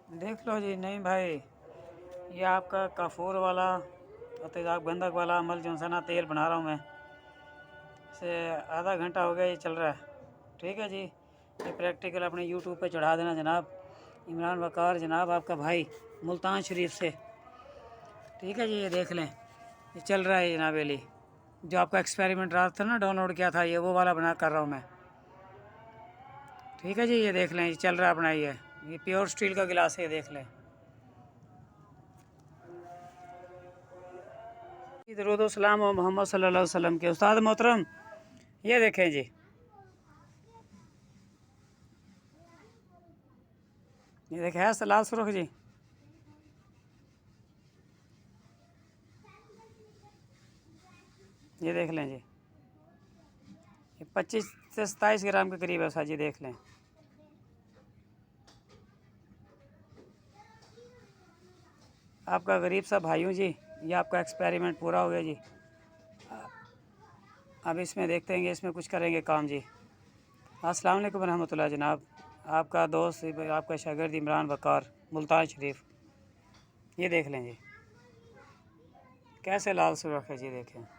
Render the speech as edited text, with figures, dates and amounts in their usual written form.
देख लो जी। नहीं भाई, ये आपका काफूर वाला और तेज़ाब गंधक वाला अमल जो है ना, तेल बना रहा हूँ मैं, से आधा घंटा हो गया ये चल रहा है। ठीक है जी। ये प्रैक्टिकल अपने यूट्यूब पे चढ़ा देना जनाब। इमरान वकार जनाब, आपका भाई, मुल्तान शरीफ से। ठीक है जी। ये देख लें, ये चल रहा है जनाब वेली। जो आपका एक्सपेरिमेंट रहा था ना, डाउनलोड किया था, ये वो वाला बना कर रहा हूँ मैं। ठीक है जी। ये देख लें, ये चल रहा है अपना। ये प्योर स्टील का गिलास है, ये देख लें। दरूद व सलाम और मोहम्मद सल्लल्लाहु अलैहि वसल्लम के उस्ताद मोहतरम। ये देखें जी, ये देखें है लाल सुरख जी। ये देख लें जी, ये 25 से 27 ग्राम के करीब है जी। देख लें। आपका गरीब सा भाइयों जी, ये आपका एक्सपेरिमेंट पूरा हो गया जी। अब इसमें देखते हैं, इसमें कुछ करेंगे काम जी। अस्सलाम वालेकुम रहमतुल्लाह जनाब। आपका दोस्त, आपका शागिर्द इमरान वकार, मुल्तान शरीफ। ये देख लें जी, कैसे लाल सुरख है जी। देखें।